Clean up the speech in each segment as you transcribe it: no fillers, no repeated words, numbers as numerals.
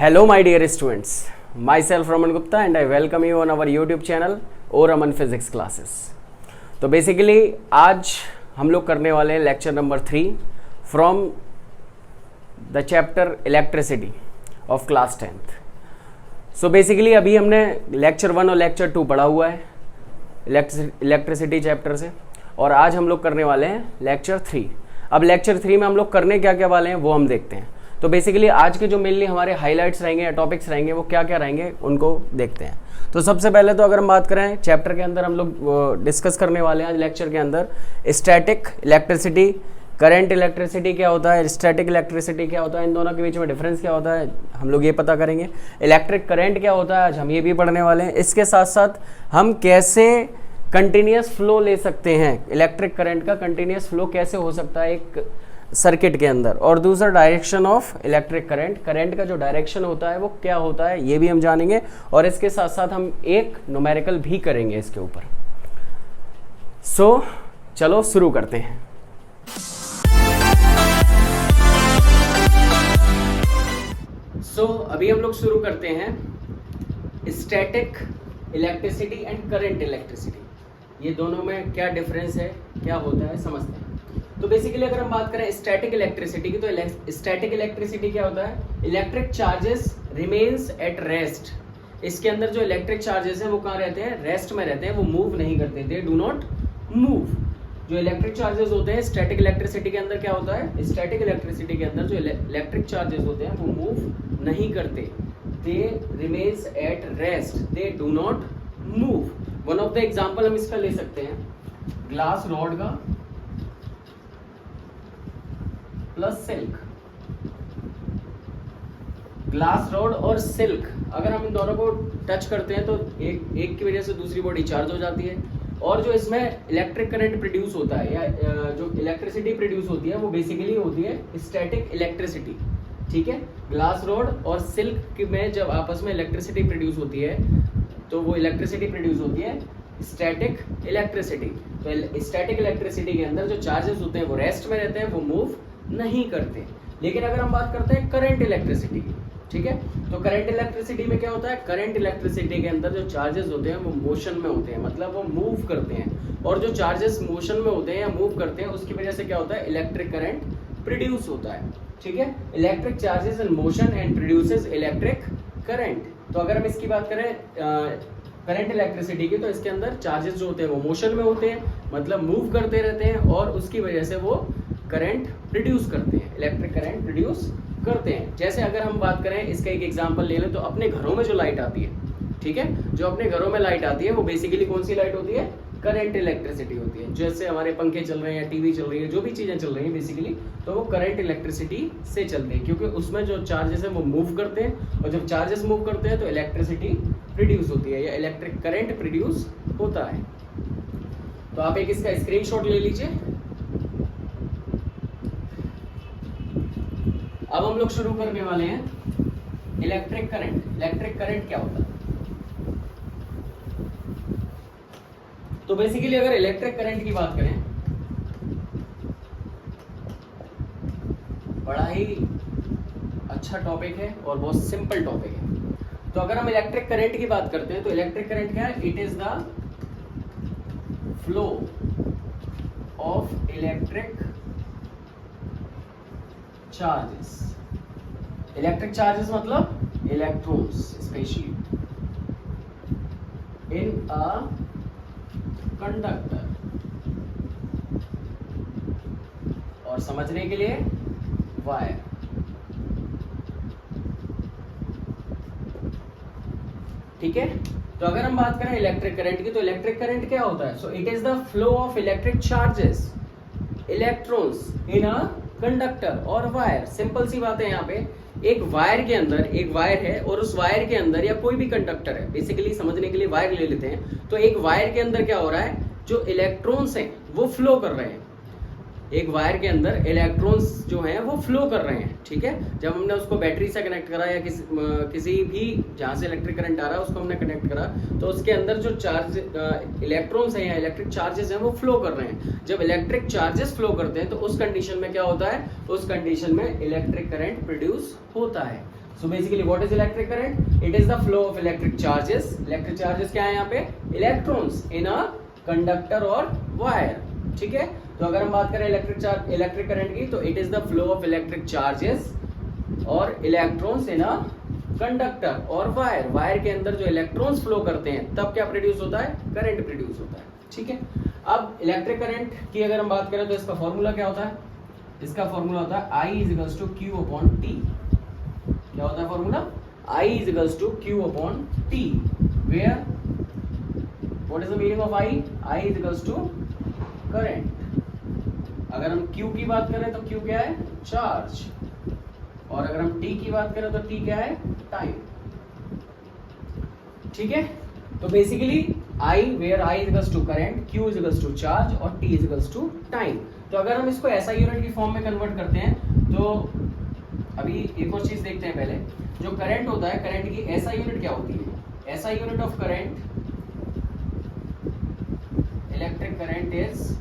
Hello my dear students, myself Raman Gupta and I welcome you on our YouTube channel O Raman Physics Classes। तो basically आज हम लोग करने वाले हैं lecture number 3 from the chapter elasticity of class 10th। So basically अभी हमने lecture 1 और लेक्चर 2 पढ़ा हुआ है इलेक्ट्रिसिटी चैप्टर से, और आज हम लोग करने वाले हैं लेक्चर 3। अब लेक्चर 3 में हम लोग करने क्या क्या वाले हैं वो हम देखते हैं। तो बेसिकली आज के जो मेनली हमारे हाइलाइट्स रहेंगे या टॉपिक्स रहेंगे वो क्या क्या रहेंगे उनको देखते हैं। तो सबसे पहले तो अगर हम बात करें चैप्टर के अंदर हम लोग डिस्कस करने वाले हैं आज लेक्चर के अंदर स्टैटिक इलेक्ट्रिसिटी, करंट इलेक्ट्रिसिटी क्या होता है, स्टैटिक इलेक्ट्रिसिटी क्या होता है, इन दोनों के बीच में डिफरेंस क्या होता है हम लोग ये पता करेंगे। इलेक्ट्रिक करंट क्या होता है आज हम ये भी पढ़ने वाले हैं। इसके साथ साथ हम कैसे कंटिन्यूस फ्लो ले सकते हैं, इलेक्ट्रिक करंट का कंटिन्यूस फ्लो कैसे हो सकता है एक सर्किट के अंदर, और दूसरा direction of electric current, current का जो डायरेक्शन होता है वो क्या होता है ये भी हम जानेंगे, और इसके साथ साथ हम एक न्यूमेरिकल भी करेंगे इसके ऊपर। सो चलो शुरू करते हैं। अभी हम लोग शुरू करते हैं static electricity and current electricity, ये दोनों में क्या डिफरेंस है, क्या होता है समझते हैं। तो बेसिकली अगर हम बात करें स्टैटिक इलेक्ट्रिसिटी की, तो स्टैटिक इलेक्ट्रिसिटी क्या होता है, electric charges remains at rest. इसके अंदर जो इलेक्ट्रिक चार्जेस हैं वो कहाँ रहते हैं, रेस्ट में रहते हैं, वो मूव नहीं करते, दे डू नॉट मूव। जो इलेक्ट्रिक चार्जेस होते हैं स्टैटिक इलेक्ट्रिसिटी के अंदर क्या होता है, स्टैटिक इलेक्ट्रिसिटी के अंदर जो इलेक्ट्रिक चार्जेस होते हैं वो मूव नहीं करते, they remains at rest, they do not move. One of the example हम इसका ले सकते हैं ग्लास रॉड का प्लस सिल्क। ग्लास रॉड और सिल्क अगर हम इन दोनों को टच करते हैं तो एक की वजह से दूसरी बॉडी चार्ज हो जाती है, और जो इसमें इलेक्ट्रिक करंट प्रोड्यूस होता है या जो इलेक्ट्रिसिटी प्रोड्यूस होती है वो बेसिकली होती है स्टैटिक इलेक्ट्रिसिटी। ठीक है, ग्लास रॉड और सिल्क में जब आपस में इलेक्ट्रिसिटी प्रोड्यूस होती है तो वो इलेक्ट्रिसिटी प्रोड्यूस होती है स्टैटिक इलेक्ट्रिसिटी। तो स्टैटिक इलेक्ट्रिसिटी के अंदर जो चार्जेस होते हैं वो रेस्ट में रहते हैं, वो मूव नहीं करते। लेकिन अगर हम बात करते हैं करंट इलेक्ट्रिसिटी की, ठीक है, तो करंट इलेक्ट्रिसिटी में क्या होता है, करंट इलेक्ट्रिसिटी के अंदर जो चार्जेस होते हैं वो मोशन में होते हैं, मतलब वो मूव करते हैं, और जो चार्जेस मोशन में होते हैं या मूव करते हैं उसकी वजह से क्या होता है, इलेक्ट्रिक करंट प्रोड्यूस होता है। ठीक है, electric charges in motion and produces electric current. तो अगर हम इसकी बात करें करंट इलेक्ट्रिसिटी की, तो इसके अंदर चार्जेस जो होते हैं वो मोशन में होते हैं, मतलब मूव करते रहते हैं, और उसकी वजह से वो करंट प्रोड्यूस करते हैं, इलेक्ट्रिक करंट प्रोड्यूस करते हैं। जैसे अगर हम बात करें इसका एक एग्जांपल ले लें तो अपने घरों में जो लाइट आती है, ठीक है, जो अपने घरों में लाइट आती है वो बेसिकली कौन सी लाइट होती है, करंट इलेक्ट्रिसिटी होती है। जैसे हमारे पंखे चल रहे हैं या टीवी चल रही है, जो भी चीजें चल रही हैं बेसिकली तो वो करंट इलेक्ट्रिसिटी से चलते हैं, क्योंकि उसमें जो चार्जेस है वो मूव करते हैं, और जब चार्जेस मूव करते हैं तो इलेक्ट्रिसिटी प्रोड्यूस होती है या इलेक्ट्रिक करंट प्रोड्यूस होता है। तो आप एक इसका स्क्रीनशॉट ले लीजिए। अब हम लोग शुरू करने वाले हैं इलेक्ट्रिक करंट। इलेक्ट्रिक करंट क्या होता है, तो बेसिकली अगर इलेक्ट्रिक करंट की बात करें, बड़ा ही अच्छा टॉपिक है और बहुत सिंपल टॉपिक है। तो अगर हम इलेक्ट्रिक करंट की बात करते हैं तो इलेक्ट्रिक करंट क्या है, it is the flow of electric charges. Electric charges मतलब electrons specially in a conductor, और समझने के लिए वायर। ठीक है, तो अगर हम बात करें इलेक्ट्रिक करंट की, तो इलेक्ट्रिक करंट क्या होता है, so it is the flow of electric charges electrons in a conductor और वायर। सिंपल सी बात है, यहाँ पे एक वायर के अंदर एक वायर है और उस वायर के अंदर या कोई भी कंडक्टर है, बेसिकली समझने के लिए वायर ले लेते हैं। तो एक वायर के अंदर क्या हो रहा है, जो इलेक्ट्रॉन्स हैं वो फ्लो कर रहे हैं, एक वायर के अंदर इलेक्ट्रॉन्स जो हैं वो फ्लो कर रहे हैं। ठीक है, जब हमने उसको बैटरी से कनेक्ट करा या किसी भी जहाँ से इलेक्ट्रिक करंट आ रहा है उसको हमने कनेक्ट करा, तो उसके अंदर जो चार्ज इलेक्ट्रॉन्स हैं या इलेक्ट्रिक चार्जेस हैं वो फ्लो कर रहे हैं। जब इलेक्ट्रिक चार्जेस फ्लो करते हैं तो उस कंडीशन में क्या होता है, उस कंडीशन में इलेक्ट्रिक करंट प्रोड्यूस होता है। So basically what is electric current? It is the flow of electric charges. Electric charges क्या है यहाँ पे? इलेक्ट्रॉन्स इन अ कंडक्टर और वायर। ठीक है, तो अगर हम बात करें इलेक्ट्रिक करंट की, तो it is the flow of electric charges और इलेक्ट्रॉन्स इन अ कंडक्टर और वायर। वायर के अंदर जो इलेक्ट्रॉन्स फ्लो करते हैं तब क्या प्रोड्यूस होता है? करंट प्रोड्यूस होता है। ठीक है, अब इलेक्ट्रिक करंट की अगर हम बात करें तो इसका फॉर्मूला क्या होता है? इसका फॉर्मूला होता है I is to Q upon T. क्या होता है formula? I is to Q upon T, where what is the meaning of I? I is to current. अगर हम Q की बात करें तो Q क्या है? चार्ज। और अगर हम T की बात करें तो T क्या है? टाइम। ठीक है, तो basically I where I is to current, Q is to charge और T इज टू टाइम। तो अगर हम इसको SI यूनिट की फॉर्म में कन्वर्ट करते हैं तो अभी एक और चीज देखते हैं पहले। जो करंट होता है, करंट की SI यूनिट क्या होती है? SI unit of current, electric current is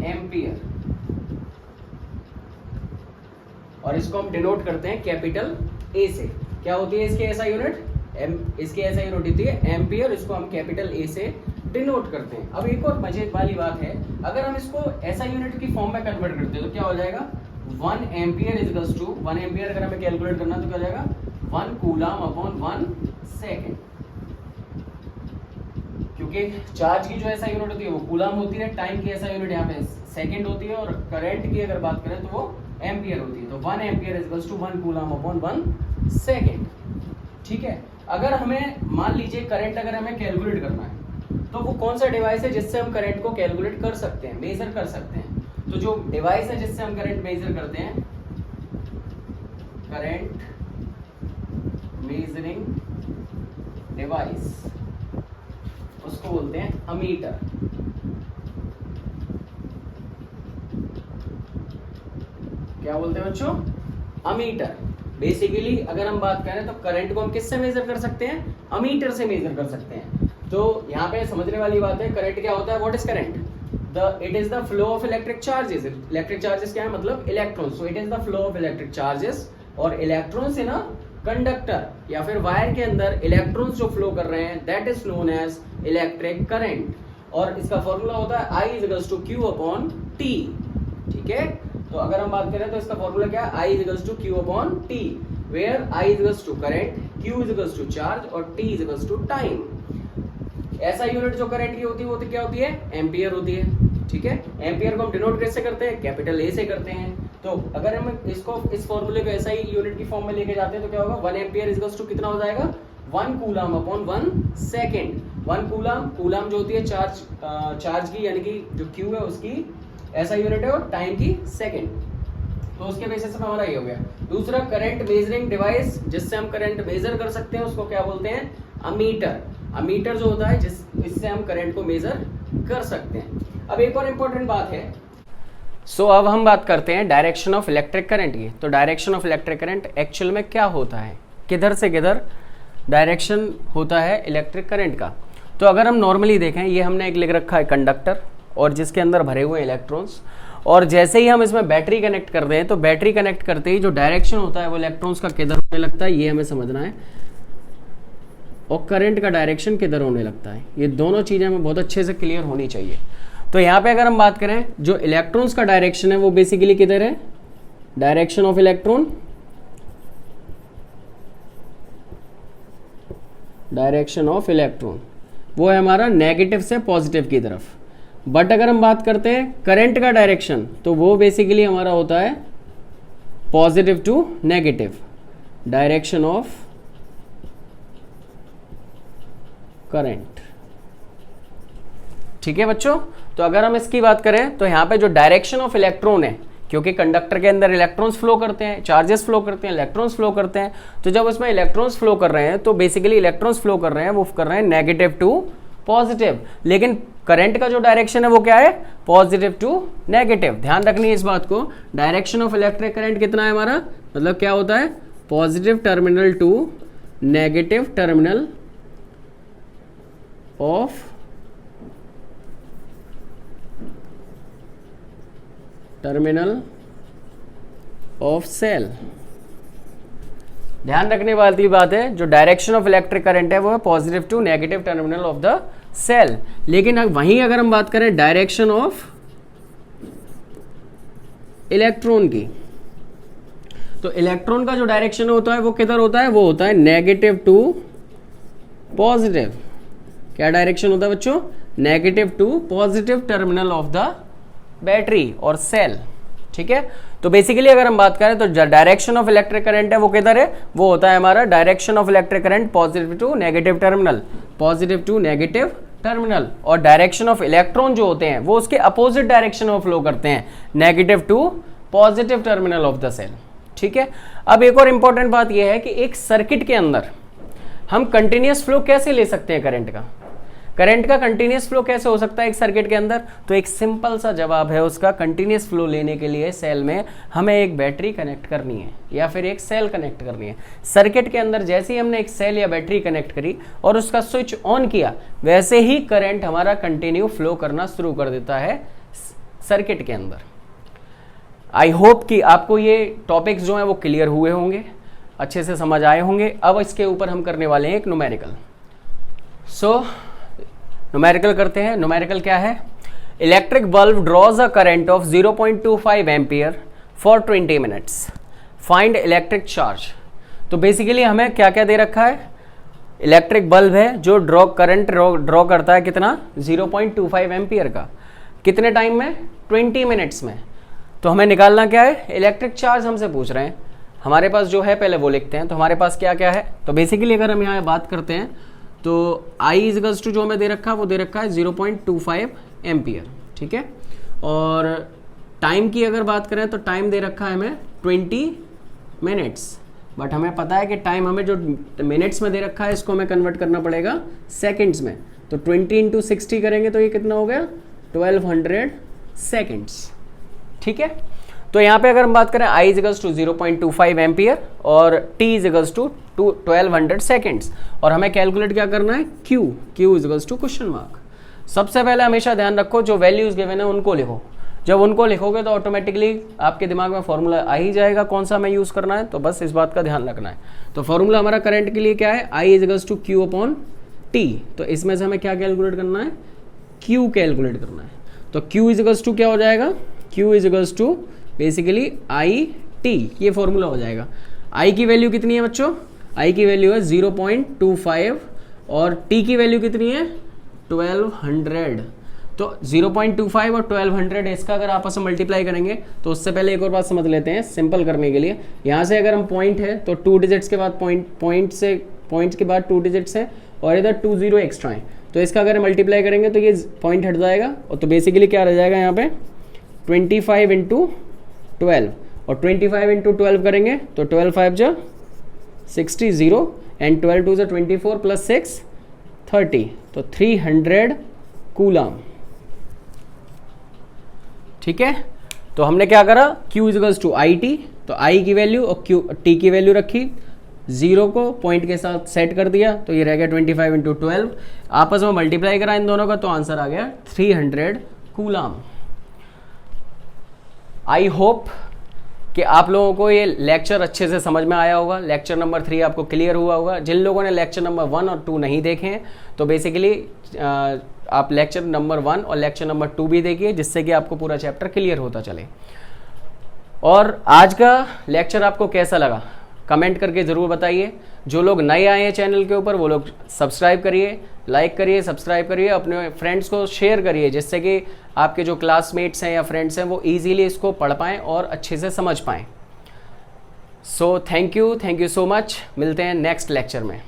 ampere, और इसको हम डिनोट करते हैं कैपिटल A से। क्या होती है इसकी SI यूनिट? इसकी SI यूनिट होती है एम्पियर, इसको हम कैपिटल A से डिनोट करते हैं। अब एक और मजे वाली बात है, अगर हम इसको SI यूनिट की फॉर्म में कन्वर्ट करते हैं तो क्या हो जाएगा? 1 एम्पियर इज टू 1 एम्पियर अगर हमें कैलकुलेट करना तो क्या हो जाएगा? 1 कूलम अपॉन 1 सेकेंड। क्योंकि चार्ज की जो SI यूनिट होती है वो कूलम होती है, टाइम की SI यूनिट यहाँ पे सेकेंड होती है, और करंट की अगर बात करें तो वो एम्पियर होती है। तो 1 ampere is to 1 coulomb upon 1 second. ठीक है, अगर हमें मान लीजिए करंट अगर हमें कैलकुलेट करना है तो वो कौन सा डिवाइस है जिससे हम करंट को कैलकुलेट कर सकते हैं, मेजर कर सकते हैं? तो जो डिवाइस है जिससे हम करंट मेजर करते हैं, करंट मेजरिंग डिवाइस, उसको बोलते हैं अमीटर। क्या बोलते हैं बच्चों? अमीटर। बेसिकली अगर हम बात करें तो करंट को हम किससे मेजर कर सकते हैं? अमीटर से मेजर कर सकते हैं। तो यहाँ पे समझने वाली बात है, करंट क्या होता है? What is current? It is the flow of electric charges. Electric charges क्या है? मतलब electrons. So it is the flow of electric charges, और इलेक्ट्रॉन्स इन अ कंडक्टर या फिर वायर के अंदर इलेक्ट्रॉन्स जो फ्लो कर रहे हैं, that is known as electric current. और इसका फॉर्मूला होता है I is to Q upon T. ठीक है, तो अगर हम बात करें तो इसका फॉर्मूला क्या है? I is to Q upon T, where I is to current, Q is to charge और T इज टू टाइम। ऐसा यूनिट जो करंट की होती है वो तो क्या होती है? एम्पियर होती है। ठीक है, एम्पियर को हम डिनोट कैसे करते हैं? कैपिटल A से करते हैं। तो अगर हम इसको इस फॉर्मूले को SI यूनिट की फॉर्म में लेके जाते हैं तो क्या होगा? 1 एम्पियर इज टू कितना हो जाएगा? 1 कूलम अपॉन 1 सेकेंड। 1 कूलम जो होती है चार्ज की, यानी कि जो Q है उसकी SI यूनिट है, और टाइम की सेकेंड। तो उसके बेसिस पे हमारा ये हो गया। दूसरा, करंट मेजरिंग डिवाइस, जिससे हम करंट मेजर कर सकते हैं, उसको क्या बोलते हैं? अमीटर। अमीटर जो होता है इससे हम करंट को मेजर कर सकते हैं। अब एक और इम्पोर्टेंट बात है, अब हम बात करते हैं डायरेक्शन ऑफ इलेक्ट्रिक करंट की। तो direction of electric current actual में क्या होता है, किधर से किधर डायरेक्शन होता है इलेक्ट्रिक करंट का। तो अगर हम नॉर्मली देखें, ये हमने एक लिख रखा है कंडक्टर, और जिसके अंदर भरे हुए इलेक्ट्रॉन्स, और जैसे ही हम इसमें बैटरी कनेक्ट करते हैं तो बैटरी कनेक्ट करते ही जो डायरेक्शन होता है वो इलेक्ट्रॉन्स का किधर होने लगता है, ये हमें समझना है, और करंट का डायरेक्शन किधर होने लगता है। ये दोनों चीज़ें हमें बहुत अच्छे से क्लियर होनी चाहिए। तो यहाँ पे अगर हम बात करें, जो इलेक्ट्रॉन्स का डायरेक्शन है वो बेसिकली किधर है? Direction of electron, direction of electron वो है हमारा नेगेटिव से पॉजिटिव की तरफ। बट अगर हम बात करते हैं करंट का डायरेक्शन, तो वो बेसिकली हमारा होता है positive to negative, direction of current. ठीक है बच्चों, तो अगर हम इसकी बात करें तो यहाँ पे जो डायरेक्शन ऑफ इलेक्ट्रॉन है, क्योंकि कंडक्टर के अंदर इलेक्ट्रॉन्स फ्लो करते हैं, चार्जेस फ्लो करते हैं, इलेक्ट्रॉन्स फ्लो करते हैं, तो जब उसमें इलेक्ट्रॉन्स फ्लो कर रहे हैं तो बेसिकली इलेक्ट्रॉन्स फ्लो कर रहे हैं, वो कर रहे हैं नेगेटिव टू पॉजिटिव। लेकिन करंट का जो डायरेक्शन है वो क्या है? Positive to negative. ध्यान रखनी है इस बात को, डायरेक्शन ऑफ इलेक्ट्रिक करंट कितना है हमारा, मतलब क्या होता है? Positive terminal to negative terminal of cell. ध्यान रखने वाली बात है, जो डायरेक्शन ऑफ इलेक्ट्रिक करंट है वो है positive to negative terminal of the cell. लेकिन वहीं अगर हम बात करें डायरेक्शन ऑफ इलेक्ट्रॉन की, तो इलेक्ट्रॉन का जो डायरेक्शन होता है वो किधर होता है, वो होता है नेगेटिव टू पॉजिटिव। क्या डायरेक्शन होता है बच्चों, negative to positive terminal of the battery और सेल। ठीक है, तो बेसिकली अगर हम बात करें तो डायरेक्शन ऑफ इलेक्ट्रिक करंट है वो किधर है, वो होता है हमारा direction of electric current positive to negative terminal, positive to negative terminal. और डायरेक्शन ऑफ इलेक्ट्रॉन जो होते हैं वो उसके अपोजिट डायरेक्शन में फ्लो करते हैं, negative to positive terminal of the cell. ठीक है, अब एक और इंपॉर्टेंट बात यह है कि एक सर्किट के अंदर हम कंटिन्यूअस फ्लो कैसे ले सकते हैं करंट का कंटिन्यूअस फ्लो कैसे हो सकता है एक सर्किट के अंदर, तो एक सिंपल सा जवाब है उसका, कंटिन्यूअस फ्लो लेने के लिए सेल में हमें एक बैटरी कनेक्ट करनी है या फिर एक सेल कनेक्ट करनी है। सर्किट के अंदर जैसे ही हमने एक सेल या बैटरी कनेक्ट करी और उसका स्विच ऑन किया, वैसे ही करंट हमारा कंटिन्यू फ्लो करना शुरू कर देता है सर्किट के अंदर। आई होप कि आपको ये टॉपिक्स जो हैं वो क्लियर हुए होंगे, अच्छे से समझ आए होंगे। अब इसके ऊपर हम करने वाले हैं एक न्यूमेरिकल। न्यूमेरिकल करते हैं। न्यूमेरिकल क्या है, electric bulb draws a current of 0.25 ampere for 20 minutes, find electric charge. तो बेसिकली हमें क्या क्या दे रखा है, इलेक्ट्रिक बल्ब है जो करंट ड्रॉ करता है कितना, 0.25 एम्पियर का, कितने टाइम में, 20 मिनट्स में। तो हमें निकालना क्या है, इलेक्ट्रिक चार्ज हमसे पूछ रहे हैं। हमारे पास जो है पहले वो लिखते हैं, तो हमारे पास क्या क्या है। तो बेसिकली अगर हम यहाँ बात करते हैं तो I इजगल्स टू जो हमें दे रखा है वो दे रखा है 0.25 एम्पियर। ठीक है, और टाइम की अगर बात करें तो टाइम दे रखा है हमें 20 मिनट्स, बट हमें पता है कि टाइम हमें जो मिनट्स में दे रखा है इसको हमें कन्वर्ट करना पड़ेगा सेकंड्स में। तो 20 इंटू 60 करेंगे तो ये कितना हो गया, 1200 सेकेंड्स। ठीक है, तो यहाँ पे अगर हम बात करें I इजगल्स टू 0.25 एम्पियर और T इजगल्स टू 1200 सेकेंड्स, और हमें कैलकुलेट क्या करना है, Q equals to question mark. सबसे पहले हमेशा ध्यान रखो जो वैल्यूज गिवन है उनको लिखो। जब उनको लिखोगे तो ऑटोमेटिकली आपके दिमाग में फॉर्मूला आ ही जाएगा कौन सा हमें यूज करना है, तो बस इस बात का ध्यान रखना है। तो फॉर्मूला हमारा करंट के लिए क्या है, I equals to Q upon T। तो इसमें से हमें क्या कैलकुलेट करना है, Q कैलकुलेट करना है। तो Q इजगल्स टू क्या हो जाएगा, Q equals to basically IT, ये फॉर्मूला हो जाएगा। I की वैल्यू कितनी है बच्चों, I की वैल्यू है 0.25 और T की वैल्यू कितनी है 1200। तो 0.25 और 1200 इसका अगर आपस में मल्टीप्लाई करेंगे तो उससे पहले एक और बात समझ लेते हैं सिंपल करने के लिए। यहाँ से अगर हम पॉइंट है तो 2 डिजिट्स के बाद पॉइंट्स के बाद 2 डिजिट्स है और इधर 2 0 एक्स्ट्रा है, तो इसका अगर मल्टीप्लाई करेंगे तो ये पॉइंट हट जाएगा और तो बेसिकली क्या रह जाएगा यहाँ पे 25 इंटू 12, और 25 इंटू 12 करेंगे तो 12 5 जा 60 0 एंड 12 2 जा 24 प्लस 6 30, तो 300 कूलम। ठीक है, तो हमने क्या करा, Q इजगल्स टू IT, तो I की वैल्यू और T की वैल्यू रखी, 0 को पॉइंट के साथ सेट कर दिया, तो ये रह गया 25 इंटू 12, आपस में मल्टीप्लाई करा इन दोनों का तो आंसर आ गया 300 कूलम। आई होप कि आप लोगों को ये लेक्चर अच्छे से समझ में आया होगा, लेक्चर नंबर 3 आपको क्लियर हुआ होगा। जिन लोगों ने लेक्चर नंबर 1 और 2 नहीं देखे हैं तो बेसिकली आप लेक्चर नंबर 1 और लेक्चर नंबर 2 भी देखिए, जिससे कि आपको पूरा चैप्टर क्लियर होता चले। और आज का लेक्चर आपको कैसा लगा कमेंट करके ज़रूर बताइए। जो लोग नए आए हैं चैनल के ऊपर वो लोग सब्सक्राइब करिए, लाइक करिए, सब्सक्राइब करिए, अपने फ्रेंड्स को शेयर करिए, जिससे कि आपके जो क्लासमेट्स हैं या फ्रेंड्स हैं वो इजीली इसको पढ़ पाएँ और अच्छे से समझ पाएँ। So thank you so much, मिलते हैं नेक्स्ट लेक्चर में।